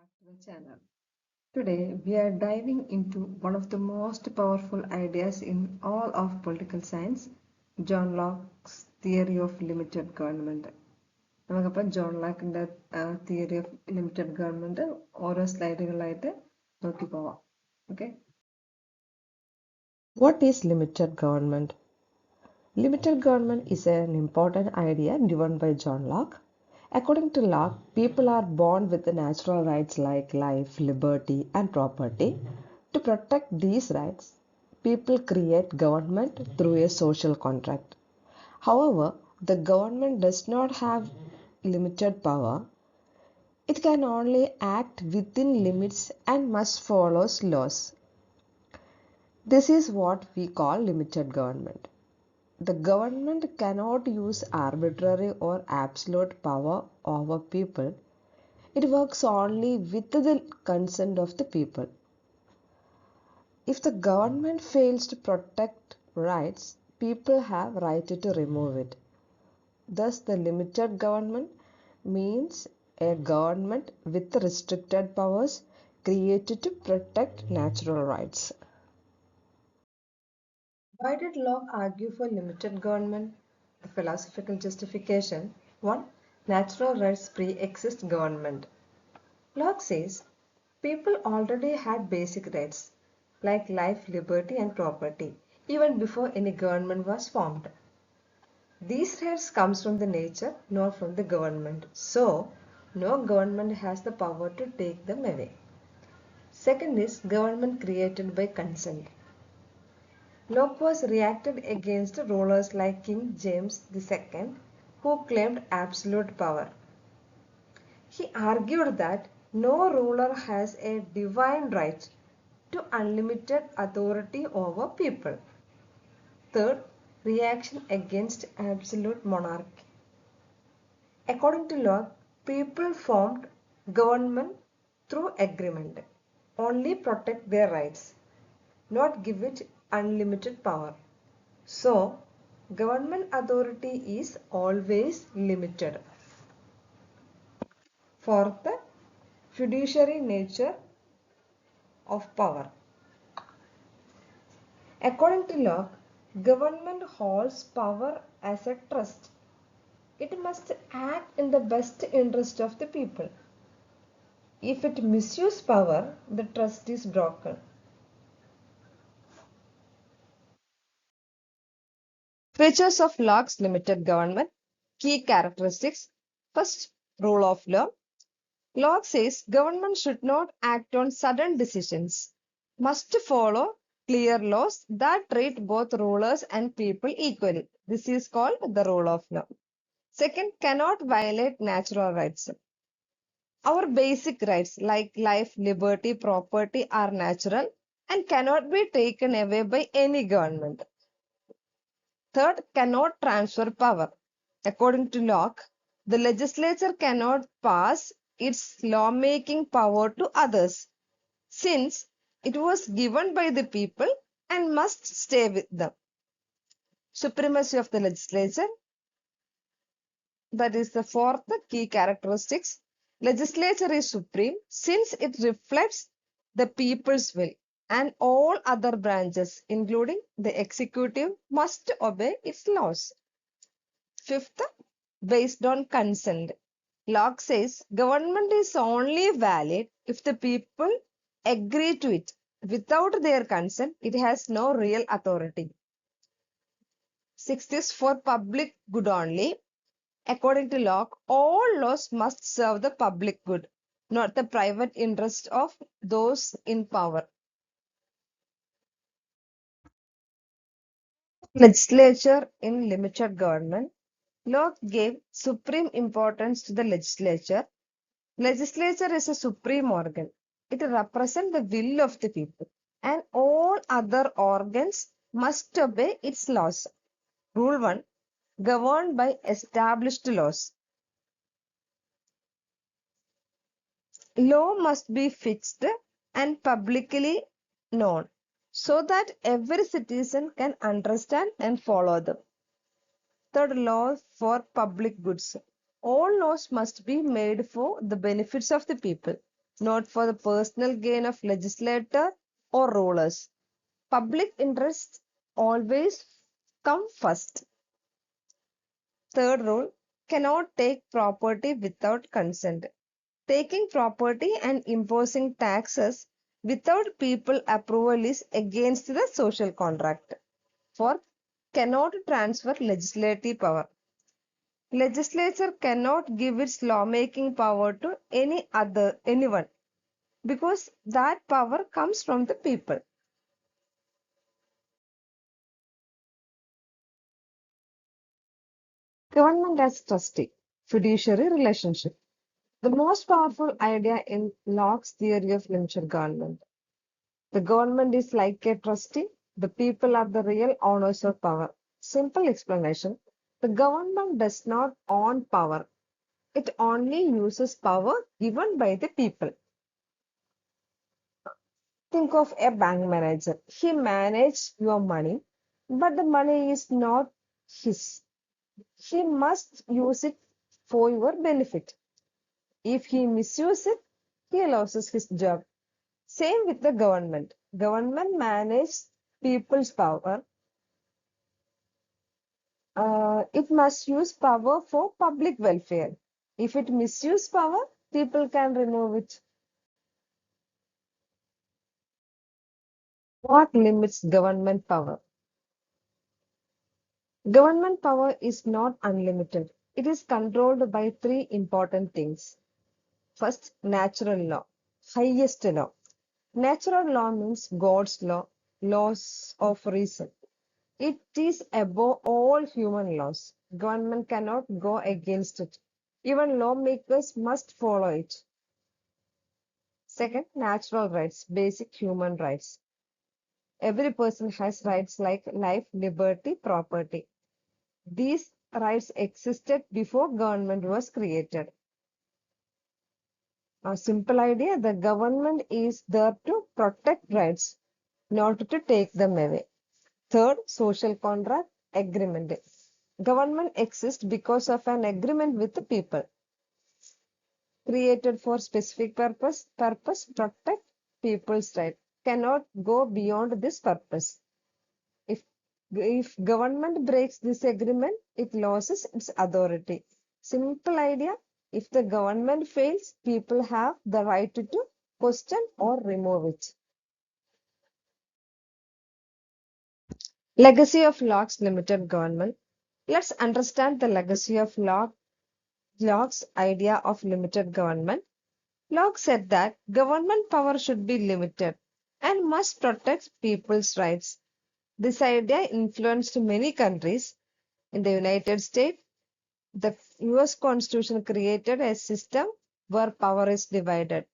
back to the channel. Today we are diving into one of the most powerful ideas in all of political science, John Locke's theory of limited government. നമുക്കപ്പം John ലോക്കിന്റെ theory of limited government ഓരോ സ്ലൈഡുകളായിട്ട് നോക്കി പോവാം. Okay, what is limited government? Limited government is an important idea given by John Locke. According to Locke, people are born with the natural rights like life, liberty, and property. To protect these rights, people create government through a social contract. However, the government does not have limited power. It can only act within limits and must follow laws. This is what we call limited government. The government cannot use arbitrary or absolute power over people. It works only with the consent of the people. If the government fails to protect rights, people have right to remove it. Thus, the limited government means a government with restricted powers created to protect natural rights. Why did Locke argue for limited government? The philosophical justification. 1. Natural rights pre-exist government. Locke says people already had basic rights like life, liberty, and property even before any government was formed. These rights comes from the nature, not from the government. So, no government has the power to take them away. Second is government created by consent. Locke was reacted against rulers like King James II, who claimed absolute power. He argued that no ruler has a divine right to unlimited authority over people. Third, reaction against absolute monarchy. According to Locke, people formed government through agreement, only protect their rights, not give it unlimited power. So, government authority is always limited. Fourth, fiduciary nature of power. According to Locke, government holds power as a trust. It must act in the best interest of the people. If it misuses power, the trust is broken. Features of Locke's limited government. Key characteristics. First, rule of law. Locke says government should not act on sudden decisions, must follow clear laws that treat both rulers and people equally. This is called the rule of law. Second, cannot violate natural rights. Our basic rights like life, liberty, property are natural and cannot be taken away by any government. Third, cannot transfer power. According to Locke, the legislature cannot pass its lawmaking power to others, since it was given by the people and must stay with them. Supremacy of the legislature. That is the fourth key characteristics. Legislature is supreme since it reflects the people's will, and all other branches, including the executive, must obey its laws. Fifth, based on consent. Locke says government is only valid if the people agree to it. Without their consent, it has no real authority. Sixth is for public good only. According to Locke, all laws must serve the public good, not the private interest of those in power. Legislature in limited government. Locke gave supreme importance to the legislature. Legislature is a supreme organ. It represents the will of the people, and all other organs must obey its laws. Rule 1. Governed by established laws. Law must be fixed and publicly known so that every citizen can understand and follow them. Third, law for public goods. All laws must be made for the benefits of the people. not for the personal gain of legislator or rulers. Public interests always come first. Third rule, cannot take property without consent. Taking property and imposing taxes without people approval is against the social contract. Fourth, cannot transfer legislative power. Legislature cannot give its lawmaking power to anyone because that power comes from the people. Government as trustee, fiduciary relationship. The most powerful idea in Locke's theory of limited government. The government is like a trustee. The people are the real owners of power. Simple explanation. The government does not own power. It only uses power given by the people. Think of a bank manager. He manages your money, but the money is not his. He must use it for your benefit. If he misuses it, he loses his job. Same with the government. Government manages people's power. It must use power for public welfare. If it misuses power, people can remove it. What limits government power? Government power is not unlimited. It is controlled by three important things. First, natural law, highest law. Natural law means God's law, laws of reason. It is above all human laws. Government cannot go against it. Even lawmakers must follow it. Second, natural rights, basic human rights. Every person has rights like life, liberty, property. These rights existed before government was created. A simple idea, the government is there to protect rights, not to take them away. Third, social contract, agreement. Government exists because of an agreement with the people. Created for specific purpose, protect people's right. Cannot go beyond this purpose. If government breaks this agreement, it loses its authority. Simple idea, if the government fails, people have the right to question or remove it. Legacy of Locke's limited government. Let's understand the legacy of Locke's idea of limited government. Locke said that government power should be limited and must protect people's rights. This idea influenced many countries. In the United States, the US Constitution created a system where power is divided.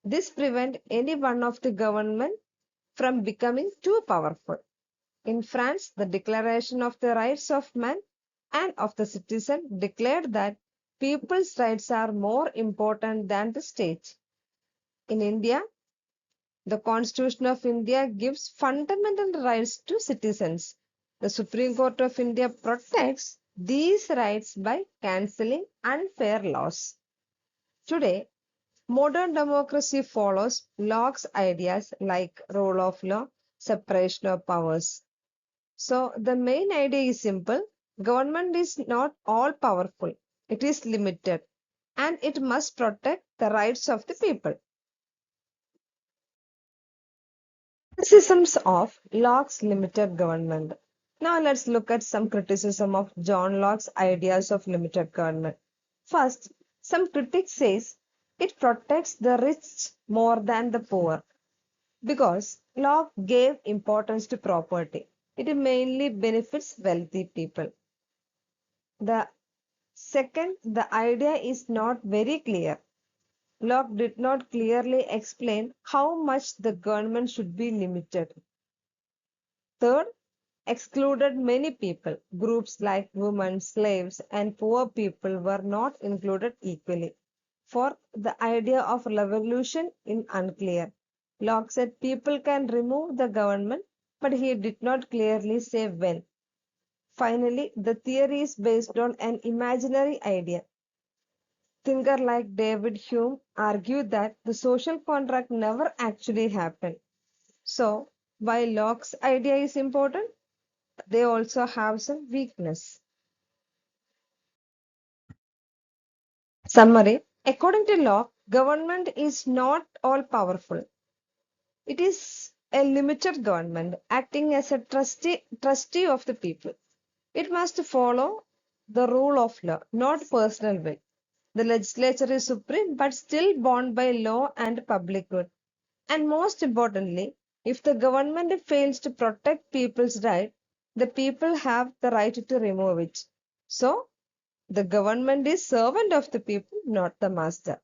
This prevents any one of the government from becoming too powerful. In France, the Declaration of the Rights of Man and of the Citizen declared that people's rights are more important than the state. In India, the Constitution of India gives fundamental rights to citizens. The Supreme Court of India protects these rights by cancelling unfair laws. Today, modern democracy follows Locke's ideas like rule of law, separation of powers. So the main idea is simple. Government is not all powerful. It is limited and it must protect the rights of the people. Criticisms of Locke's limited government. Now let's look at some criticism of John Locke's ideas of limited government. First, some critics says it protects the rich more than the poor because Locke gave importance to property. It mainly benefits wealthy people. The second, the idea is not very clear. Locke did not clearly explain how much the government should be limited. Third, excluded many people. Groups like women, slaves, and poor people were not included equally. Fourth, the idea of revolution is unclear. Locke said people can remove the government, but he did not clearly say when. Finally, the theory is based on an imaginary idea. Thinker like David Hume argued that the social contract never actually happened. So, while Locke's idea is important, they also have some weakness. Summary. According to Locke, government is not all powerful. It is a limited government acting as a trustee of the people. It must follow the rule of law, not personal will. The legislature is supreme but still bound by law and public good. And most importantly, if the government fails to protect people's right, the people have the right to remove it. So, the government is servant of the people, not the master.